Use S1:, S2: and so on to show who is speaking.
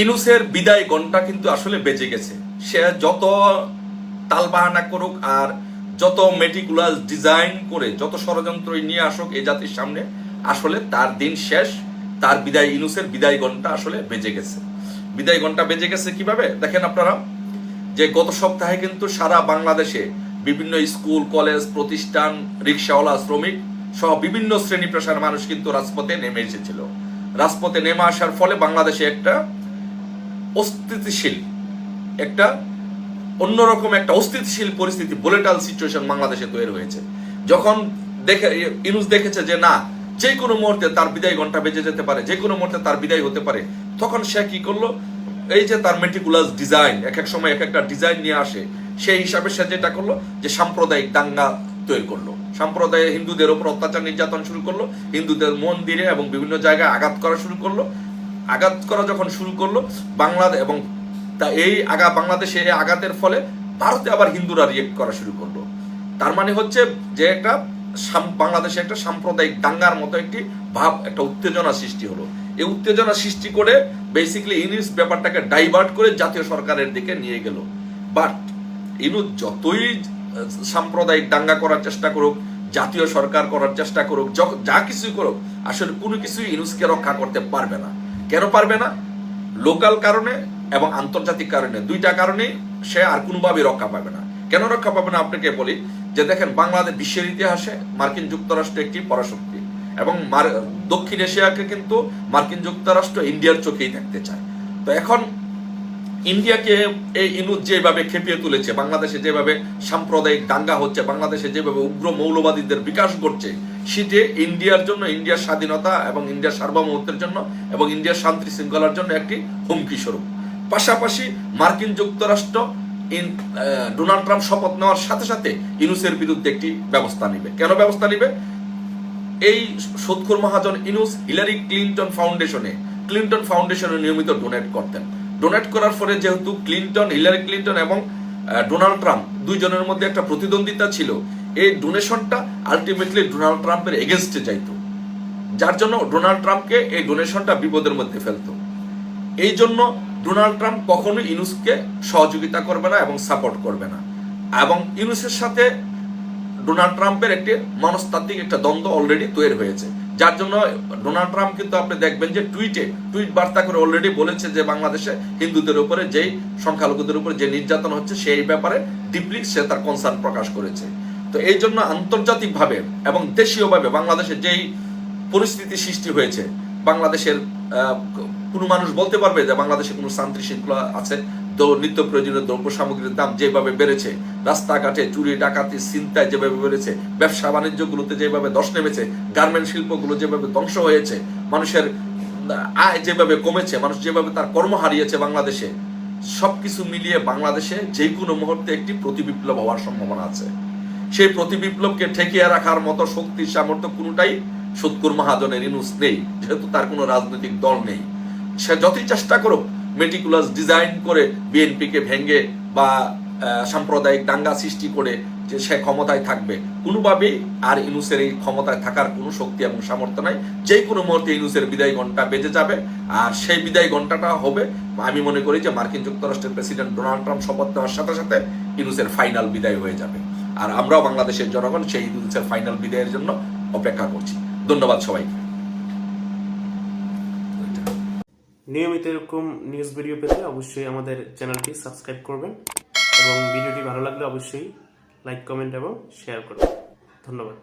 S1: ইনুসের বিদায় ঘণ্টা কিন্তু আসলে বেজে গেছে। সে যত তালবাহানা করুক আর যত মেটিকুলাস ডিজাইন করে যত ষড়যন্ত্রই নিয়ে আসুক এই জাতির সামনে, আসলে তার দিন শেষ। তার বিদায়, ইনুসের বিদায় ঘণ্টা আসলে বেজে গেছে। বিদায় ঘণ্টা বেজে গেছে কিভাবে দেখেন আপনারা, যে গত সপ্তাহে কিন্তু সারা বাংলাদেশে বিভিন্ন স্কুল, কলেজ, প্রতিষ্ঠান, রিক্সাওয়ালা, শ্রমিক সহ বিভিন্ন শ্রেণী পেশার মানুষ কিন্তু রাজপথে নেমে এসেছিল। রাজপথে নেমে আসার ফলে বাংলাদেশে একটা অস্থিতিশীল, একটা অন্যরকম একটা অস্থিতিশীল পরিস্থিতি, ভোলেটাইল সিচুয়েশন বাংলাদেশে তৈরি হয়েছে। যখন ইনুস দেখেছে যে না, যে কোনো মুহূর্তে তার বিদায় ঘণ্টা বেজে যেতে পারে, যে কোনো মুহূর্তে তার বিদায় হতে পারে, তখন সে কি করলো, এই যে তার মেটিকুলাস ডিজাইন, এক এক সময় এক একটা ডিজাইন নিয়ে আসে, সেই হিসাবে সে যেটা করলো যে সাম্প্রদায়িক দাঙ্গা তৈরি করলো। সম্প্রদায়ে হিন্দুদের উপর অত্যাচার নির্যাতন শুরু করলো, হিন্দুদের মন্দিরে এবং বিভিন্ন জায়গায় আঘাত করা শুরু করলো। আঘাত করা যখন শুরু করলো বাংলাদেশ, এবং এই বাংলাদেশে এই আঘাতের ফলে ভারতে আবার হিন্দুরা রিয়েক্ট করা শুরু করলো। তার মানে হচ্ছে যে একটা বাংলাদেশে একটা সাম্প্রদায়িক দাঙ্গার মতো একটি ভাব, একটা উত্তেজনা সৃষ্টি হলো। এই উত্তেজনা সৃষ্টি করে বেসিক্যালি ইনুস ব্যাপারটাকে ডাইভার্ট করে জাতীয় সরকারের দিকে নিয়ে গেল। বাট ইনুস যতই সাম্প্রদায়িক দাঙ্গা করার চেষ্টা করুক, জাতীয় সরকার করার চেষ্টা করুক, যা কিছুই করুক, আসলে কোনো কিছুই ইনুসকে রক্ষা করতে পারবে না। কেন পারবে না? লোকাল কারণে এবং আন্তর্জাতিক কারণে, দুইটা কারণেই সে আর কোনোভাবে রক্ষা পাবে না। কেন রক্ষা পাবে না আপনাকে বলি, যে দেখেন বাংলাদেশ বিশ্বের ইতিহাসে মার্কিন যুক্তরাষ্ট্র একটি পরাশক্তি, এবং দক্ষিণ এশিয়াকে কিন্তু মার্কিন যুক্তরাষ্ট্র ইন্ডিয়ার চোখেই থাকতে চায়। তো এখন ইন্ডিয়াকে এই ইনুস যেভাবে খেপিয়ে তুলেছে, বাংলাদেশে যেভাবে সাম্প্রদায়িক দাঙ্গা হচ্ছে, বাংলাদেশে যেভাবে উগ্র মৌলবাদীদের বিকাশ ঘটছে, সেটি ইন্ডিয়ার জন্য, ইন্ডিয়ার স্বাধীনতা এবং ইন্ডিয়ার সার্বভৌমত্বের জন্য এবং ইন্ডিয়ার শান্তি শৃঙ্খলার জন্য একটি হুমকি স্বরূপ। পাশাপাশি মার্কিন যুক্তরাষ্ট্র ডোনাল্ড ট্রাম্প শপথ নেওয়ার সাথে সাথে ইনুসের বিরুদ্ধে একটি ব্যবস্থা নিবে। কেন ব্যবস্থা নিবে? এই সুদখোর মহাজন ইনুস হিলারি ক্লিনটন ফাউন্ডেশনে নিয়মিত ডোনেট করতেন। ডোনেট করার ফলে যেহেতু হিলারি ক্লিনটন এবং ডোনাল্ড ট্রাম্প দুইজনের মধ্যে একটা প্রতিদ্বন্দ্বিতা ছিল, এই ডোনেশনটা আলটিমেটলি ডোনাল্ড ট্রাম্পের এগেনস্টে যাইত, যার জন্য ডোনাল্ড ট্রাম্পকে এই ডোনেশনটা বিপদের মধ্যে ফেলত। এই জন্য ডোনাল্ড ট্রাম্প কখনোই ইনুসকে সহযোগিতা করবে না এবং সাপোর্ট করবে না। এবং ইনুসের সাথে ডোনাল্ড ট্রাম্পের একটি মনস্তাত্ত্বিক একটা দ্বন্দ্ব অলরেডি তৈরি হয়েছে, যার জন্য ডোনাল্ড ট্রাম্প কিন্তু আপনি দেখবেন যে টুইট বার্তা করে অলরেডি বলেছে যে বাংলাদেশে হিন্দুদের উপরে, যেই সংখ্যালঘুদের উপরে যে নির্যাতন হচ্ছে সেই ব্যাপারে ডিপলি সে তার কনসার্ন প্রকাশ করেছে। তো এই জন্য আন্তর্জাতিকভাবে এবং দেশীয়ভাবে বাংলাদেশে যেই পরিস্থিতি সৃষ্টি হয়েছে, বাংলাদেশের কোনো মানুষ বলতে পারবে যে বাংলাদেশে কোনো শান্তি শৃঙ্খলা আছে? নিত্য প্রয়োজনীয় দ্রব্য সামগ্রীর দাম যেভাবে বেড়েছে, রাস্তাঘাটে চুরি ডাকাতি ছিনতাই যেভাবে বেড়েছে, ব্যবসা বাণিজ্যগুলোতে যেভাবে ধস নেমেছে, গার্মেন্ট শিল্পগুলো যেভাবে ধ্বংস হয়েছে, মানুষের আয় যেভাবে কমেছে, মানুষ যেভাবে তার কর্ম হারিয়েছে, বাংলাদেশে সবকিছু মিলিয়ে বাংলাদেশে যে কোনো মুহূর্তে একটি প্রতিবিপ্লব হওয়ার সম্ভাবনা আছে। সেই প্রতিবিপ্লবকে ঠেকিয়ে রাখার মতো শক্তি সামর্থ্য কোনোটাই সুদখোর মহাজনের ইনুস নেই, যেহেতু তার কোনো রাজনৈতিক দল নেই। সে যতই চেষ্টা করুক মেটিকুলাস ডিজাইন করে বিএনপিকে ভেঙে বা সাম্প্রদায়িক দাঙ্গা সৃষ্টি করে যে সে ক্ষমতায় থাকবে, কোনোভাবেই আর ইনুসের এই ক্ষমতায় থাকার কোনো শক্তি এবং সামর্থ্য নাই। যে কোনো মুহূর্তে ইনুসের বিদায় ঘণ্টা বেজে যাবে, আর সেই বিদায় ঘণ্টাটা হবে, আমি মনে করি যে মার্কিন যুক্তরাষ্ট্রের প্রেসিডেন্ট ডোনাল্ড ট্রাম্প শপথ নেওয়ার সাথে সাথে ইনুসের ফাইনাল বিদায় হয়ে যাবে। আর আমরাও বাংলাদেশের জনগণ সেই ইনুসের ফাইনাল বিদায়ের জন্য অপেক্ষা করছি। ধন্যবাদ সবাইকে।
S2: নিয়মিত এরকম নিউজ ভিডিও পেতে অবশ্যই আমাদের চ্যানেলটি সাবস্ক্রাইব করবেন, এবং ভিডিওটি ভালো লাগলে অবশ্যই লাইক, কমেন্ট এবং শেয়ার করবেন। ধন্যবাদ।